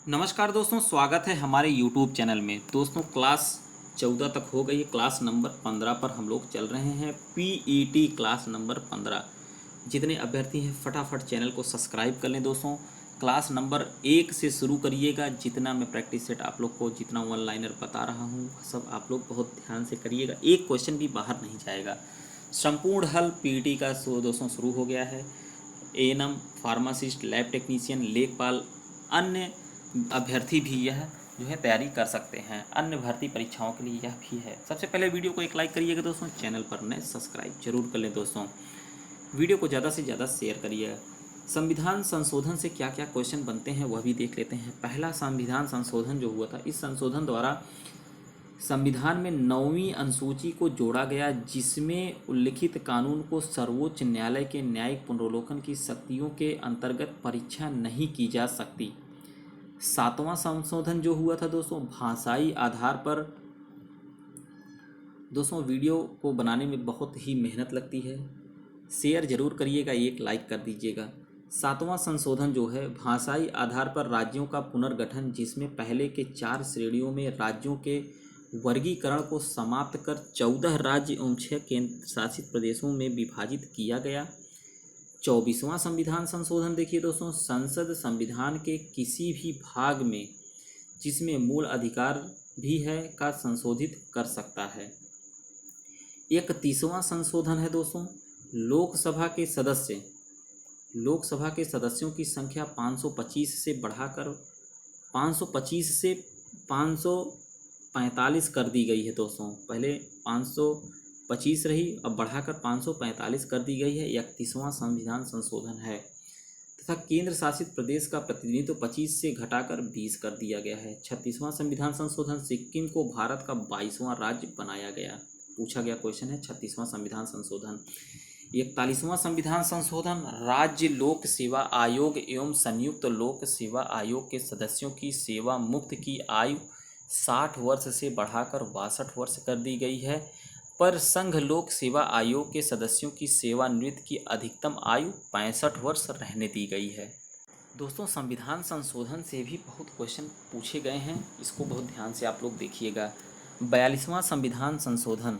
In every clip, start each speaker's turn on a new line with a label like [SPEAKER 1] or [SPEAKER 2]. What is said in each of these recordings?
[SPEAKER 1] नमस्कार दोस्तों, स्वागत है हमारे YouTube चैनल में। दोस्तों क्लास 14 तक हो गई, क्लास नंबर 15 पर हम लोग चल रहे हैं। PET class number 15। जितने अभ्यर्थी हैं फटाफट चैनल को सब्सक्राइब कर लें दोस्तों। क्लास नंबर 1 से शुरू करिएगा। जितना मैं प्रैक्टिस सेट आप लोग को जितना वन लाइनर बता रहा हूँ सब आप लोग बहुत ध्यान से करिएगा। एक क्वेश्चन भी बाहर नहीं जाएगा। संपूर्ण हल पीईटी का दोस्तों शुरू हो गया है। एएनएम, फार्मासिस्ट, लैब टेक्नीशियन, लेखपाल, अन्य अभ्यर्थी भी यह जो है तैयारी कर सकते हैं। अन्य भर्ती परीक्षाओं के लिए यह भी है। सबसे पहले वीडियो को एक लाइक करिएगा दोस्तों। चैनल पर नए सब्सक्राइब जरूर कर लें दोस्तों। वीडियो को ज़्यादा से ज़्यादा शेयर करिए। संविधान संशोधन से क्या क्या क्वेश्चन बनते हैं वह भी देख लेते हैं। पहला संविधान संशोधन जो हुआ था, इस संशोधन द्वारा संविधान में 9वीं अनुसूची को जोड़ा गया, जिसमें उल्लिखित कानून को सर्वोच्च न्यायालय के न्यायिक पुनर्विलोकन की शक्तियों के अंतर्गत परीक्षा नहीं की जा सकती। 7वां संशोधन जो हुआ था दोस्तों, भाषाई आधार पर। दोस्तों वीडियो को बनाने में बहुत ही मेहनत लगती है, शेयर जरूर करिएगा, एक लाइक कर दीजिएगा। 7वां संशोधन जो है भाषाई आधार पर राज्यों का पुनर्गठन, जिसमें पहले के 4 श्रेणियों में राज्यों के वर्गीकरण को समाप्त कर 14 राज्य एवं 6 केंद्र शासित प्रदेशों में विभाजित किया गया। 24वां संविधान संशोधन देखिए दोस्तों, संसद संविधान के किसी भी भाग में जिसमें मूल अधिकार भी है का संशोधित कर सकता है। 31वां संशोधन है दोस्तों, लोकसभा के सदस्यों की संख्या 525 से बढ़ाकर 525 से 545 कर दी गई है दोस्तों। पहले 525 रही, अब बढ़ाकर 545 कर दी गई है। 31वां संविधान संशोधन है। तथा केंद्र शासित प्रदेश का प्रतिनिधित्व 25 से घटाकर 20 कर दिया गया है। 36वां संविधान संशोधन, सिक्किम को भारत का 22वां राज्य बनाया गया। पूछा गया क्वेश्चन है 36वां संविधान संशोधन। 41वां संविधान संशोधन, राज्य लोक सेवा आयोग एवं संयुक्त लोक सेवा आयोग के सदस्यों की सेवा मुक्त की आयु 60 वर्ष से बढ़ाकर 62 वर्ष कर दी गई है, पर संघ लोक सेवा आयोग के सदस्यों की सेवानिवृत्ति की अधिकतम आयु 65 वर्ष रहने दी गई है। दोस्तों संविधान संशोधन से भी बहुत क्वेश्चन पूछे गए हैं, इसको बहुत ध्यान से आप लोग देखिएगा। 42वां संविधान संशोधन,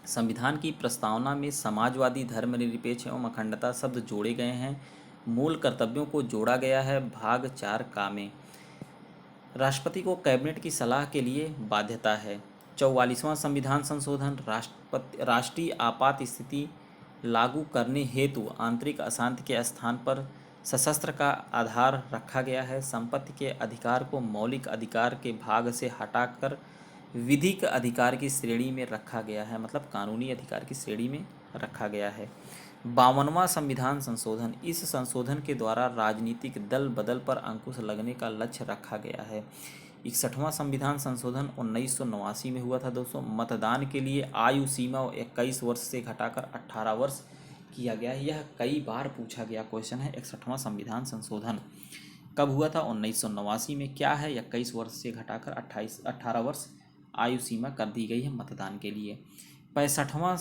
[SPEAKER 1] संविधान की प्रस्तावना में समाजवादी, धर्मनिरपेक्ष एवं अखंडता शब्द जोड़े गए हैं। मूल कर्तव्यों को जोड़ा गया है। भाग 4 का में राष्ट्रपति को कैबिनेट की सलाह के लिए बाध्यता है। 44वां संविधान संशोधन, राष्ट्रीय आपात स्थिति लागू करने हेतु आंतरिक अशांति के स्थान पर सशस्त्र का आधार रखा गया है। संपत्ति के अधिकार को मौलिक अधिकार के भाग से हटाकर विधिक अधिकार की श्रेणी में रखा गया है, मतलब कानूनी अधिकार की श्रेणी में रखा गया है। 52वां संविधान संशोधन, इस संशोधन के द्वारा राजनीतिक दल बदल पर अंकुश लगने का लक्ष्य रखा गया है। 61वां संविधान संशोधन 1989 में हुआ था दोस्तों। मतदान के लिए आयु सीमा 21 वर्ष से घटाकर 18 वर्ष किया गया है। यह कई बार पूछा गया क्वेश्चन है। 61वां संविधान संशोधन कब हुआ था? 1989 में। क्या है? 21 वर्ष से घटाकर 18 वर्ष आयु सीमा कर दी गई है मतदान के लिए। 65वां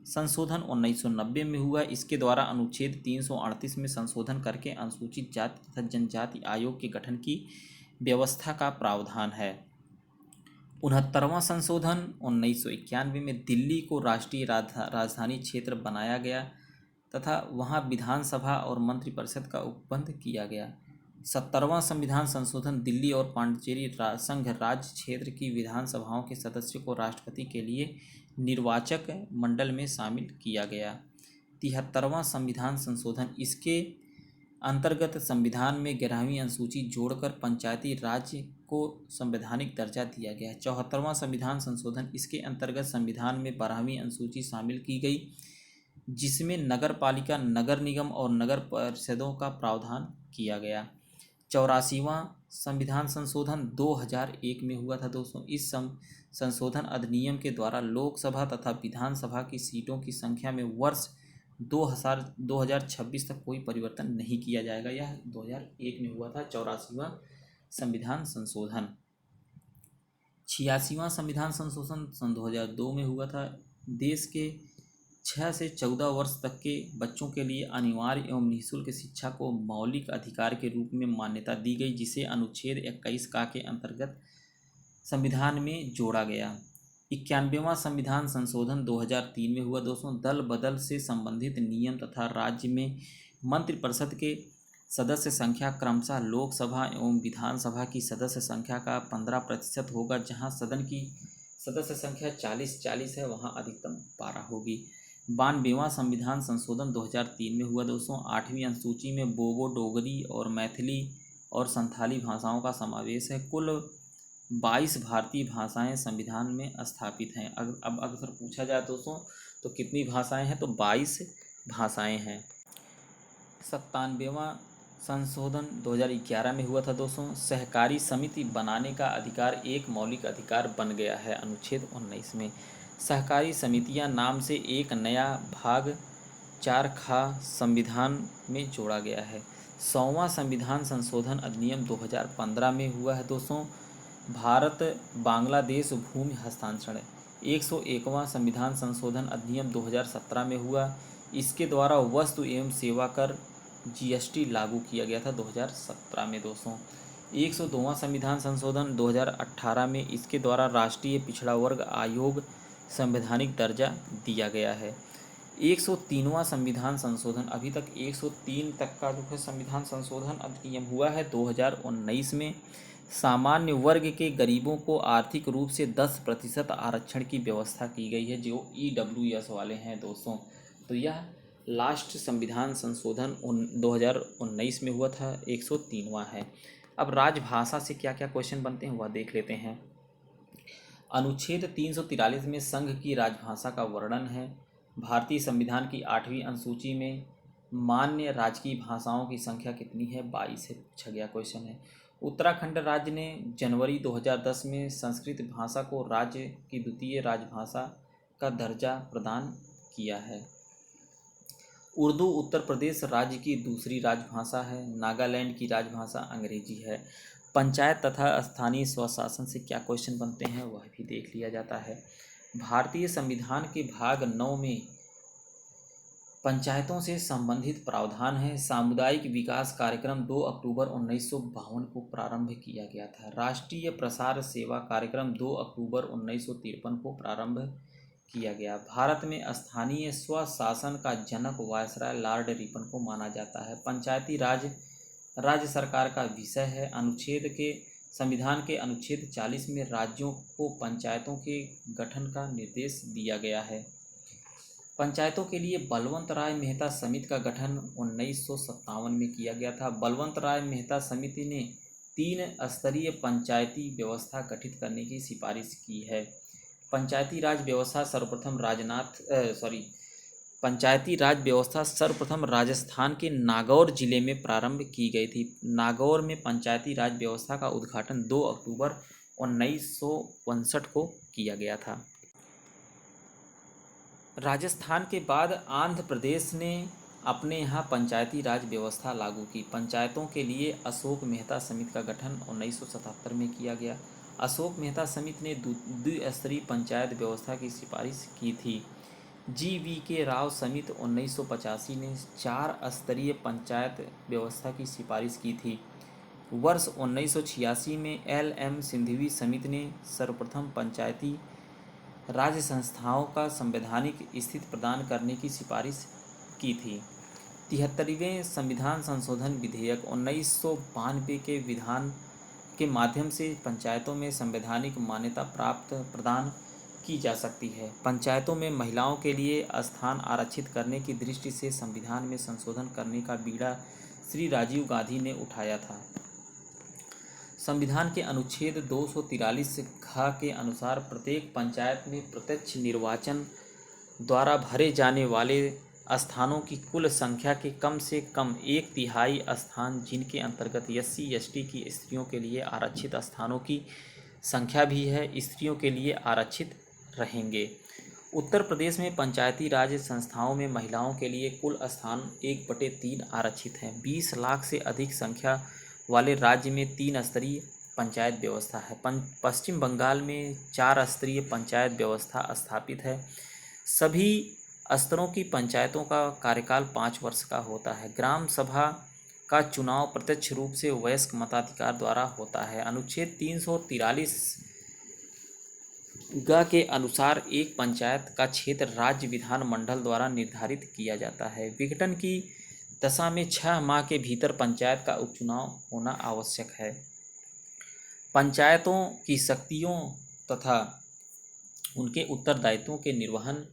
[SPEAKER 1] संशोधन 1990 में हुआ। इसके द्वारा अनुच्छेद 338 में संशोधन करके अनुसूचित जाति तथा जनजाति आयोग के गठन की व्यवस्था का प्रावधान है। 69वां संशोधन 1991 में दिल्ली को राष्ट्रीय राजधानी क्षेत्र बनाया गया तथा वहां विधानसभा और मंत्रिपरिषद का उपबंध किया गया। 70वां संविधान संशोधन, दिल्ली और पांडिचेरी संघ राज्य क्षेत्र की विधानसभाओं के सदस्यों को राष्ट्रपति के लिए निर्वाचक मंडल में शामिल किया गया। 73वां संविधान संशोधन, इसके अंतर्गत संविधान में 11वीं अनुसूची जोड़कर पंचायती राज को संवैधानिक दर्जा दिया गया। 74वां संविधान संशोधन, इसके अंतर्गत संविधान में 12वीं अनुसूची शामिल की गई, जिसमें नगर पालिका, नगर निगम और नगर परिषदों का प्रावधान किया गया। 84वां संविधान संशोधन 2001 में हुआ था दोस्तों। इस संशोधन अधिनियम के द्वारा लोकसभा तथा विधानसभा की सीटों की संख्या में वर्ष 2026 तक कोई परिवर्तन नहीं किया जाएगा। यह 2001 में हुआ था 84वां संविधान संशोधन। 86वां संविधान संशोधन सन 2002 में हुआ था। देश के 6 से 14 वर्ष तक के बच्चों के लिए अनिवार्य एवं निःशुल्क शिक्षा को मौलिक अधिकार के रूप में मान्यता दी गई, जिसे अनुच्छेद 21 का के अंतर्गत संविधान में जोड़ा गया। 91वां संविधान संशोधन 2003 में हुआ। दोस्तों, दल बदल से संबंधित नियम तथा राज्य में मंत्रिपरिषद के सदस्य संख्या क्रमशः लोकसभा एवं विधानसभा की सदस्य संख्या का 15% होगा। जहां सदन की सदस्य संख्या 40 है, वहां अधिकतम 12 होगी। 92वां संविधान संशोधन 2003 में हुआ। दोस्तों, 8वीं अनुसूची में बोबो, डोगरी और मैथिली और संथाली भाषाओं का समावेश है। कुल 22 भारतीय भाषाएं संविधान में स्थापित हैं। अब अगर पूछा जाए दोस्तों तो कितनी भाषाएं हैं, तो 22 भाषाएं हैं। 97वां संशोधन 2011 में हुआ था। दोस्तों, सहकारी समिति बनाने का अधिकार एक मौलिक अधिकार बन गया है अनुच्छेद 19 में। सहकारी समितियां नाम से एक नया भाग 4 खा संविधान में जोड़ा गया है। 100वां संविधान संशोधन अधिनियम 2015 में हुआ है। दोस्तों, भारत बांग्लादेश भूमि हस्तांतरण। 101वां संविधान संशोधन अधिनियम 2017 में हुआ। इसके द्वारा वस्तु एवं सेवा कर जीएसटी लागू किया गया था 2017 में। दोस्तों, 102वां संविधान संशोधन 2018 में इसके द्वारा राष्ट्रीय पिछड़ा वर्ग आयोग संवैधानिक दर्जा दिया गया है। 103वां संविधान संशोधन, अभी तक 103 तक का जो है संविधान संशोधन अधिनियम हुआ है 2019 में। सामान्य वर्ग के गरीबों को आर्थिक रूप से 10% आरक्षण की व्यवस्था की गई है, जो EWS वाले हैं। दोस्तों, तो यह लास्ट संविधान संशोधन 2019 में हुआ था, 103वां है। अब राजभाषा से क्या क्या क्वेश्चन बनते हैं वह देख लेते हैं। अनुच्छेद 343 में संघ की राजभाषा का वर्णन है। भारतीय संविधान की 8वीं अनुसूची में मान्य राजकीय भाषाओं की संख्या कितनी है, 22 है, पूछा गया क्वेश्चन है। उत्तराखंड राज्य ने जनवरी 2010 में संस्कृत भाषा को राज्य की द्वितीय राजभाषा का दर्जा प्रदान किया है। उर्दू उत्तर प्रदेश राज्य की दूसरी राजभाषा है। नागालैंड की राजभाषा अंग्रेजी है। पंचायत तथा स्थानीय स्वशासन से क्या क्वेश्चन बनते हैं वह भी देख लिया जाता है। भारतीय संविधान के भाग 9 में पंचायतों से संबंधित प्रावधान है। सामुदायिक विकास कार्यक्रम 2 अक्टूबर 1952 को प्रारंभ किया गया था। राष्ट्रीय प्रसार सेवा कार्यक्रम 2 अक्टूबर 1953 को प्रारंभ किया गया। भारत में स्थानीय स्वशासन का जनक वायसराय लॉर्ड रिपन को माना जाता है। पंचायती राज राज्य सरकार का विषय है। संविधान के अनुच्छेद 40 में राज्यों को पंचायतों के गठन का निर्देश दिया गया है। पंचायतों के लिए बलवंत राय मेहता समिति का गठन 1957 में किया गया था। बलवंत राय मेहता समिति ने 3 स्तरीय पंचायती व्यवस्था गठित करने की सिफारिश की है। पंचायती राज व्यवस्था सर्वप्रथम राजस्थान के नागौर जिले में प्रारंभ की गई थी। नागौर में पंचायती राज व्यवस्था का उद्घाटन 2 अक्टूबर 1959 को किया गया था। राजस्थान के बाद आंध्र प्रदेश ने अपने यहाँ पंचायती राज व्यवस्था लागू की। पंचायतों के लिए अशोक मेहता समिति का गठन 1977 में किया गया। अशोक मेहता समिति ने द्विस्तरीय पंचायत व्यवस्था की सिफारिश की थी। GVK राव समिति 1985 ने 4 स्तरीय पंचायत व्यवस्था की सिफारिश की थी। वर्ष 1986 में LM सिंघवी समिति ने सर्वप्रथम पंचायती राज्य संस्थाओं का संवैधानिक स्थिति प्रदान करने की सिफारिश की थी। 73वें संविधान संशोधन विधेयक 1992 के विधान के माध्यम से पंचायतों में संवैधानिक मान्यता प्रदान की जा सकती है। पंचायतों में महिलाओं के लिए स्थान आरक्षित करने की दृष्टि से संविधान में संशोधन करने का बीड़ा श्री राजीव गांधी ने उठाया था। संविधान के अनुच्छेद 243 घ के अनुसार प्रत्येक पंचायत में प्रत्यक्ष निर्वाचन द्वारा भरे जाने वाले स्थानों की कुल संख्या के कम से कम 1/3 स्थान, जिनके अंतर्गत SC/ST की स्त्रियों के लिए आरक्षित स्थानों की संख्या भी है, स्त्रियों के लिए आरक्षित रहेंगे। उत्तर प्रदेश में पंचायती राज संस्थाओं में महिलाओं के लिए कुल स्थान 1/3 आरक्षित हैं। 20 लाख से अधिक संख्या वाले राज्य में 3 स्तरीय पंचायत व्यवस्था है। पश्चिम बंगाल में 4 स्तरीय पंचायत व्यवस्था स्थापित है। सभी स्तरों की पंचायतों का कार्यकाल 5 वर्ष का होता है। ग्राम सभा का चुनाव प्रत्यक्ष रूप से वयस्क मताधिकार द्वारा होता है। अनुच्छेद 343 ग के अनुसार एक पंचायत का क्षेत्र राज्य विधानमंडल द्वारा निर्धारित किया जाता है। विघटन की दशा में 6 माह के भीतर पंचायत का उपचुनाव होना आवश्यक है। पंचायतों की शक्तियों तथा उनके उत्तरदायित्वों के निर्वहन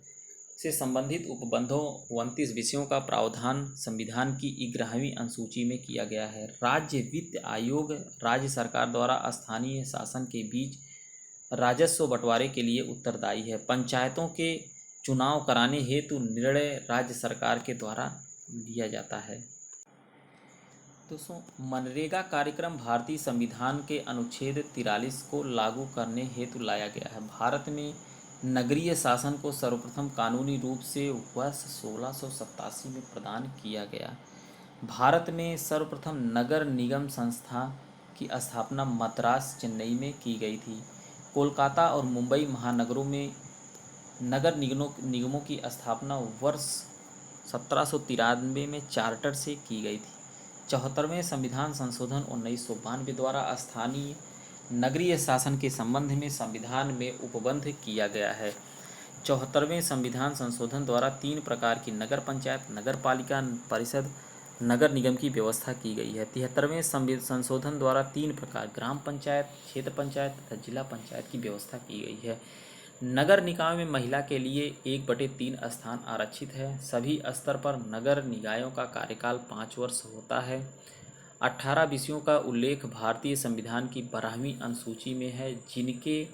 [SPEAKER 1] से संबंधित उपबंधों 29 विषयों का प्रावधान संविधान की 11वीं अनुसूची में किया गया है। राज्य वित्त आयोग राज्य सरकार द्वारा स्थानीय शासन के बीच राजस्व बंटवारे के लिए उत्तरदायी है। पंचायतों के चुनाव कराने हेतु निर्णय राज्य सरकार के द्वारा लिया जाता है। दोस्तों, मनरेगा कार्यक्रम भारतीय संविधान के अनुच्छेद 43 को लागू करने हेतु लाया गया है। भारत में नगरीय शासन को सर्वप्रथम कानूनी रूप से वर्ष 1687 में प्रदान किया गया। भारत में सर्वप्रथम नगर निगम संस्था की स्थापना मद्रास चेन्नई में की गई थी। कोलकाता और मुंबई महानगरों में नगर निगमों की स्थापना वर्ष 1793 में चार्टर से की गई थी। 74वें संविधान संशोधन 1992 द्वारा स्थानीय नगरीय शासन के संबंध में संविधान में उपबंध किया गया है। 74वें संविधान संशोधन द्वारा 3 प्रकार की नगर पंचायत, नगर पालिका परिषद, नगर निगम की व्यवस्था की गई है। 73वें संशोधन द्वारा 3 प्रकार ग्राम पंचायत, क्षेत्र पंचायत तथा जिला पंचायत की व्यवस्था की गई है। नगर निकाय में महिला के लिए 1/3 स्थान आरक्षित है। सभी स्तर पर नगर निकायों का कार्यकाल 5 वर्ष होता है। 18 विषयों का उल्लेख भारतीय संविधान की 12वीं अनुसूची में है, जिनके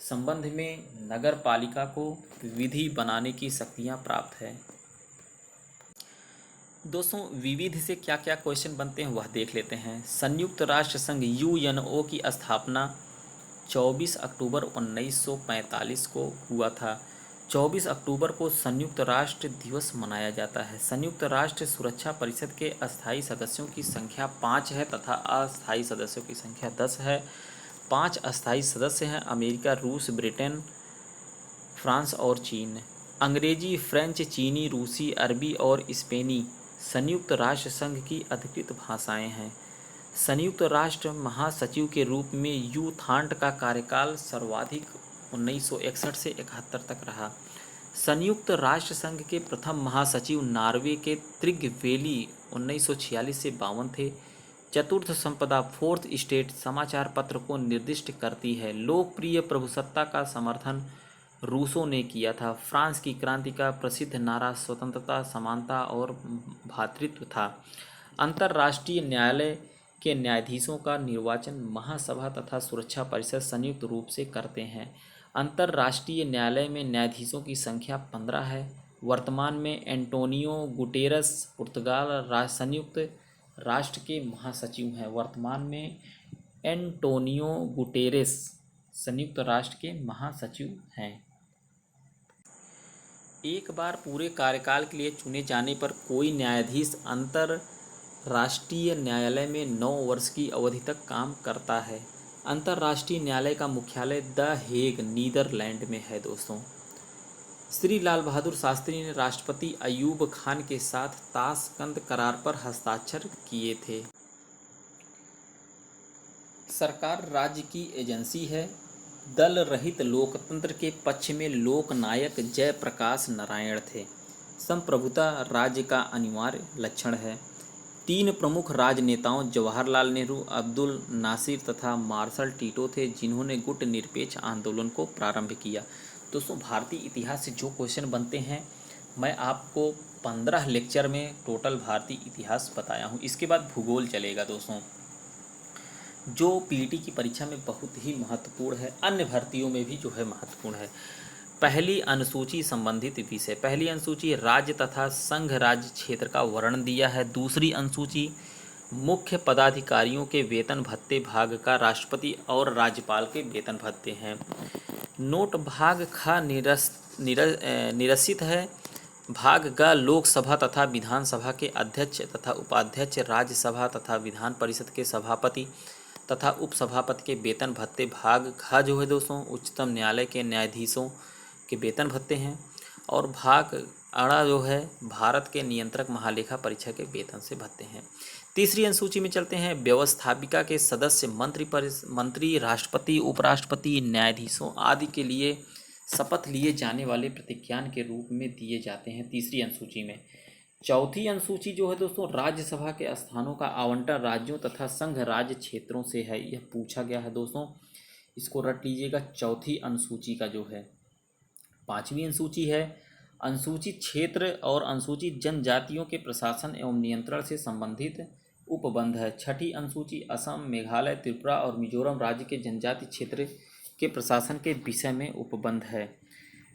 [SPEAKER 1] संबंध में नगर पालिका को विधि बनाने की शक्तियां प्राप्त है। दोस्तों, विविध से क्या क्या क्वेश्चन बनते हैं वह देख लेते हैं। संयुक्त राष्ट्र संघ यूएनओ की स्थापना 24 अक्टूबर 1945 को हुआ था। 24 अक्टूबर को संयुक्त राष्ट्र दिवस मनाया जाता है। संयुक्त राष्ट्र सुरक्षा परिषद के अस्थायी सदस्यों की संख्या 5 है तथा अस्थायी सदस्यों की संख्या 10 है। 5 अस्थायी सदस्य हैं अमेरिका, रूस, ब्रिटेन, फ्रांस और चीन। अंग्रेजी, फ्रेंच, चीनी, रूसी, अरबी और स्पेनी संयुक्त राष्ट्र संघ की अधिकृत भाषाएं हैं। संयुक्त राष्ट्र महासचिव के रूप में यू थांट का कार्यकाल सर्वाधिक 1961 से 71 तक रहा। संयुक्त राष्ट्र संघ के प्रथम महासचिव नॉर्वे के त्रिगवेली 1946 से 52 थे। चतुर्थ संपदा फोर्थ स्टेट समाचार पत्र को निर्दिष्ट करती है। लोकप्रिय प्रभुसत्ता का समर्थन रूसों ने किया था। फ्रांस की क्रांति का प्रसिद्ध नारा स्वतंत्रता, समानता और भ्रातृत्व था। अंतर्राष्ट्रीय न्यायालय के न्यायाधीशों का निर्वाचन महासभा तथा सुरक्षा परिषद संयुक्त रूप से करते हैं। अंतर्राष्ट्रीय न्यायालय में न्यायाधीशों की संख्या 15 है। वर्तमान में एंटोनियो गुटेरस पुर्तगाल संयुक्त राष्ट्र के महासचिव हैं। वर्तमान में एंटोनियो गुटेरेस संयुक्त राष्ट्र के महासचिव हैं। एक बार पूरे कार्यकाल के लिए चुने जाने पर कोई न्यायाधीश अंतर्राष्ट्रीय न्यायालय में 9 वर्ष की अवधि तक काम करता है। अंतर्राष्ट्रीय न्यायालय का मुख्यालय द हेग, नीदरलैंड में है। दोस्तों, श्री लाल बहादुर शास्त्री ने राष्ट्रपति अयूब खान के साथ ताशकंद करार पर हस्ताक्षर किए थे। सरकार राज्य की एजेंसी है। दल रहित लोकतंत्र के पक्ष में लोकनायक जयप्रकाश नारायण थे। संप्रभुता राज्य का अनिवार्य लक्षण है। 3 प्रमुख राजनेताओं जवाहरलाल नेहरू, अब्दुल नासिर तथा मार्शल टीटो थे, जिन्होंने गुट निरपेक्ष आंदोलन को प्रारंभ किया। दोस्तों, भारतीय इतिहास से जो क्वेश्चन बनते हैं मैं आपको 15 लेक्चर में टोटल भारतीय इतिहास बताया हूँ। इसके बाद भूगोल चलेगा दोस्तों, जो पीटी की परीक्षा में बहुत ही महत्वपूर्ण है, अन्य भर्तियों में भी जो है महत्वपूर्ण है। पहली अनुसूची संबंधित विषय। पहली अनुसूची राज्य तथा संघ राज्य क्षेत्र का वर्णन दिया है। दूसरी अनुसूची मुख्य पदाधिकारियों के वेतन भत्ते भाग का राष्ट्रपति और राज्यपाल के वेतन भत्ते हैं। नोट भाग ख निरसित है। भाग ग लोकसभा तथा विधानसभा के अध्यक्ष तथा उपाध्यक्ष, राज्यसभा तथा विधान परिषद के सभापति तथा उपसभापति के वेतन भत्ते। भाग घ जो है दोस्तों उच्चतम न्यायालय के न्यायाधीशों के वेतन भत्ते हैं। और भाग अड़ा जो है भारत के नियंत्रक महालेखा परीक्षक के वेतन से भत्ते हैं। तीसरी अनुसूची में चलते हैं। व्यवस्थापिका के सदस्य मंत्री, राष्ट्रपति, उपराष्ट्रपति, न्यायाधीशों आदि के लिए शपथ लिए जाने वाले प्रतिज्ञान के रूप में दिए जाते हैं तीसरी अनुसूची में। चौथी अनुसूची जो है दोस्तों, राज्यसभा के स्थानों का आवंटन राज्यों तथा संघ राज्य क्षेत्रों से है। यह पूछा गया है दोस्तों, इसको रट लीजिएगा चौथी अनुसूची का जो है। पांचवी अनुसूची है अनुसूचित क्षेत्र और अनुसूचित जनजातियों के प्रशासन एवं नियंत्रण से संबंधित उपबंध है। छठी अनुसूची असम, मेघालय, त्रिपुरा और मिजोरम राज्य के जनजाति क्षेत्र के प्रशासन के विषय में उपबंध है।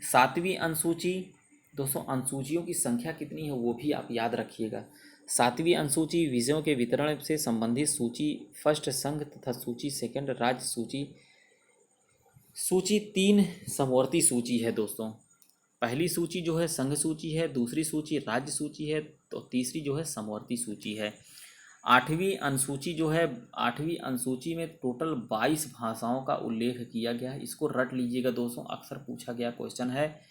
[SPEAKER 1] सातवीं अनुसूची दोस्तों, अनुसूचियों की संख्या कितनी है वो भी आप याद रखिएगा। सातवीं अनुसूची विषयों के वितरण से संबंधित सूची फर्स्ट संघ तथा सूची सेकंड राज्य सूची। सूची 3 समवर्ती सूची है दोस्तों। पहली सूची जो है संघ सूची है, दूसरी सूची राज्य सूची है, तो तीसरी जो है समवर्ती सूची है। आठवीं अनुसूची जो है, आठवीं अनुसूची में टोटल 22 भाषाओं का उल्लेख किया गया है। इसको रट लीजिएगा दोस्तों, अक्सर पूछा गया क्वेश्चन है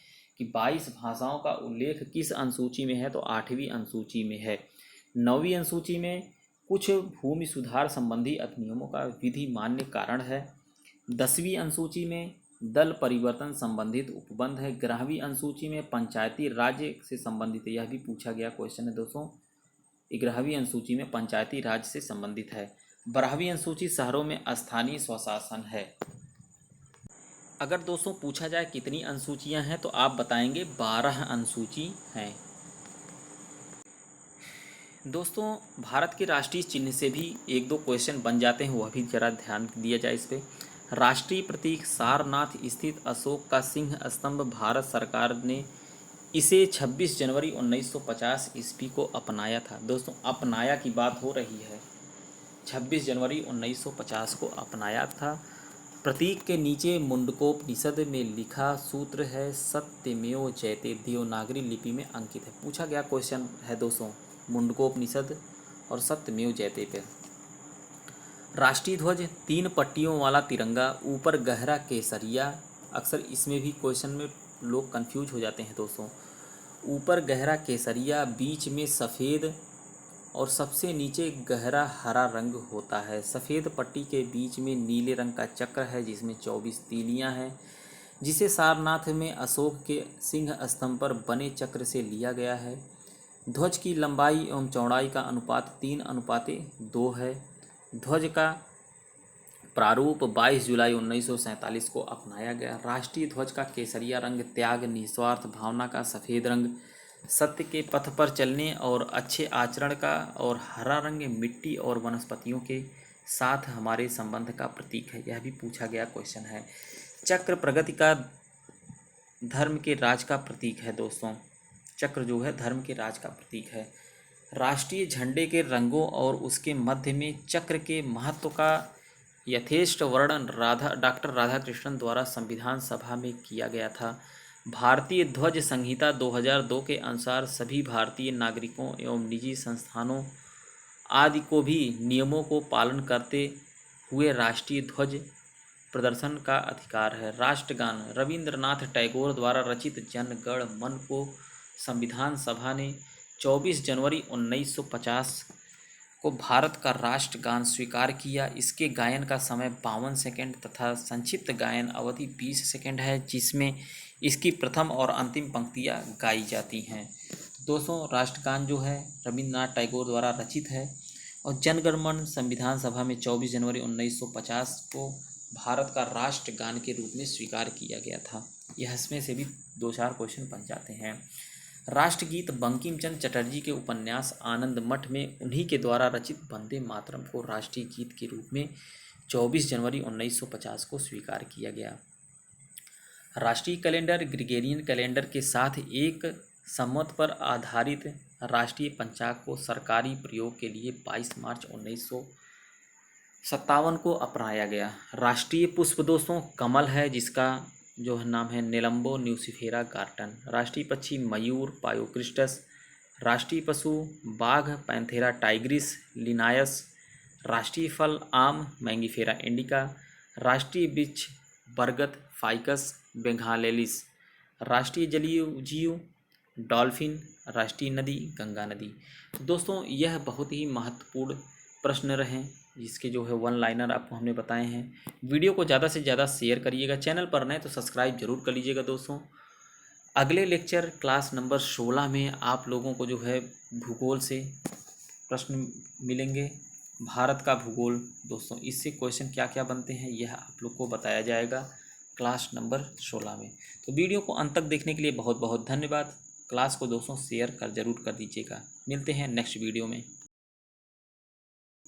[SPEAKER 1] कि 22 भाषाओं का उल्लेख किस अनुसूची में है, तो आठवीं अनुसूची में है। नौवीं अनुसूची में कुछ भूमि सुधार संबंधी अधिनियमों का विधि मान्य कारण है। 10वीं अनुसूची में दल परिवर्तन संबंधित उपबंध है। 11वीं अनुसूची में पंचायती राज्य से संबंधित है, यह भी पूछा गया क्वेश्चन है दोस्तों। 11वीं अनुसूची में पंचायती राज से संबंधित है। 12वीं अनुसूची शहरों में स्थानीय स्वशासन है। अगर दोस्तों पूछा जाए कितनी अनुसूचियां हैं तो आप बताएंगे 12 अनुसूची हैं। दोस्तों भारत के राष्ट्रीय चिन्ह से भी एक दो क्वेश्चन बन जाते हैं, वह भी जरा ध्यान दिया जाए इस पर। राष्ट्रीय प्रतीक सारनाथ स्थित अशोक का सिंह स्तंभ भारत सरकार ने इसे 26 जनवरी 1950 ईस्वी को अपनाया था। दोस्तों अपनाया की बात हो रही है, 26 जनवरी 1950 को अपनाया था। प्रतीक के नीचे मुंडकोपनिषद में लिखा सूत्र है सत्यमेव जयते, देवनागरी लिपि में अंकित है। पूछा गया क्वेश्चन है दोस्तों मुंडकोपनिषद और सत्यमेव जयते पे। राष्ट्रीय ध्वज 3 पट्टियों वाला तिरंगा, ऊपर गहरा केसरिया। अक्सर इसमें भी क्वेश्चन में लोग कंफ्यूज हो जाते हैं दोस्तों। ऊपर गहरा केसरिया, बीच में सफ़ेद और सबसे नीचे गहरा हरा रंग होता है। सफ़ेद पट्टी के बीच में नीले रंग का चक्र है जिसमें 24 तीलियां हैं, जिसे सारनाथ में अशोक के सिंह स्तंभ पर बने चक्र से लिया गया है। ध्वज की लंबाई एवं चौड़ाई का अनुपात 3:2 है। ध्वज का प्रारूप 22 जुलाई 1947 को अपनाया गया। राष्ट्रीय ध्वज का केसरिया रंग त्याग, निस्वार्थ भावना का, सफ़ेद रंग सत्य के पथ पर चलने और अच्छे आचरण का, और हरा रंग मिट्टी और वनस्पतियों के साथ हमारे संबंध का प्रतीक है। यह भी पूछा गया क्वेश्चन है। चक्र प्रगति का, धर्म के राज का प्रतीक है दोस्तों। चक्र जो है धर्म के राज का प्रतीक है। राष्ट्रीय झंडे के रंगों और उसके मध्य में चक्र के महत्व का यथेष्ट वर्णन डॉक्टर राधाकृष्णन द्वारा संविधान सभा में किया गया था। भारतीय ध्वज संहिता 2002 के अनुसार सभी भारतीय नागरिकों एवं निजी संस्थानों आदि को भी नियमों को पालन करते हुए राष्ट्रीय ध्वज प्रदर्शन का अधिकार है। राष्ट्रगान रविंद्रनाथ टैगोर द्वारा रचित जन गण मन को संविधान सभा ने 24 जनवरी 1950 को भारत का राष्ट्रगान स्वीकार किया। इसके गायन का समय 52 सेकंड तथा संक्षिप्त गायन अवधि 20 सेकंड है, जिसमें इसकी प्रथम और अंतिम पंक्तियां गाई जाती हैं। दोस्तों राष्ट्रगान जो है रविंद्रनाथ टैगोर द्वारा रचित है और जनगण मन संविधान सभा में 24 जनवरी 1950 को भारत का राष्ट्रगान के रूप में स्वीकार किया गया था। यह इसमें से भी 2-4 क्वेश्चन बन जाते हैं। राष्ट्रगीत बंकिम चंद्र चटर्जी के उपन्यास आनंद मठ में उन्हीं के द्वारा रचित वंदे मातरम को राष्ट्रीय गीत के रूप में 24 जनवरी 1950 को स्वीकार किया गया। राष्ट्रीय कैलेंडर ग्रिगोरियन कैलेंडर के साथ एक संवत पर आधारित राष्ट्रीय पंचांग को सरकारी प्रयोग के लिए 22 मार्च 1957 को अपनाया गया। राष्ट्रीय पुष्प दोस्तों कमल है, जिसका जो नाम है नेलम्बो न्यूसिफेरा गार्टन। राष्ट्रीय पक्षी मयूर पायोक्रिस्टस। राष्ट्रीय पशु बाघ पैंथेरा टाइग्रिस लिनायस। राष्ट्रीय फल आम मैंगीफेरा इंडिका। राष्ट्रीय वृक्ष बरगद फाइकस बेंगालेलिस। राष्ट्रीय जलीय जीव डॉल्फिन राष्ट्रीय नदी गंगा नदी। तो दोस्तों यह बहुत ही महत्वपूर्ण प्रश्न रहे जिसके जो है वन लाइनर आपको हमने बताए हैं। वीडियो को ज़्यादा से ज़्यादा शेयर करिएगा, चैनल पर नए तो सब्सक्राइब जरूर कर लीजिएगा दोस्तों। अगले लेक्चर क्लास नंबर 16 में आप लोगों को जो है भूगोल से प्रश्न मिलेंगे। भारत का भूगोल दोस्तों, इससे क्वेश्चन क्या क्या बनते हैं यह आप लोग को बताया जाएगा क्लास नंबर 16 में। तो वीडियो को अंत तक देखने के लिए बहुत बहुत धन्यवाद। क्लास को दोस्तों शेयर कर जरूर कर दीजिएगा। मिलते हैं नेक्स्ट वीडियो में।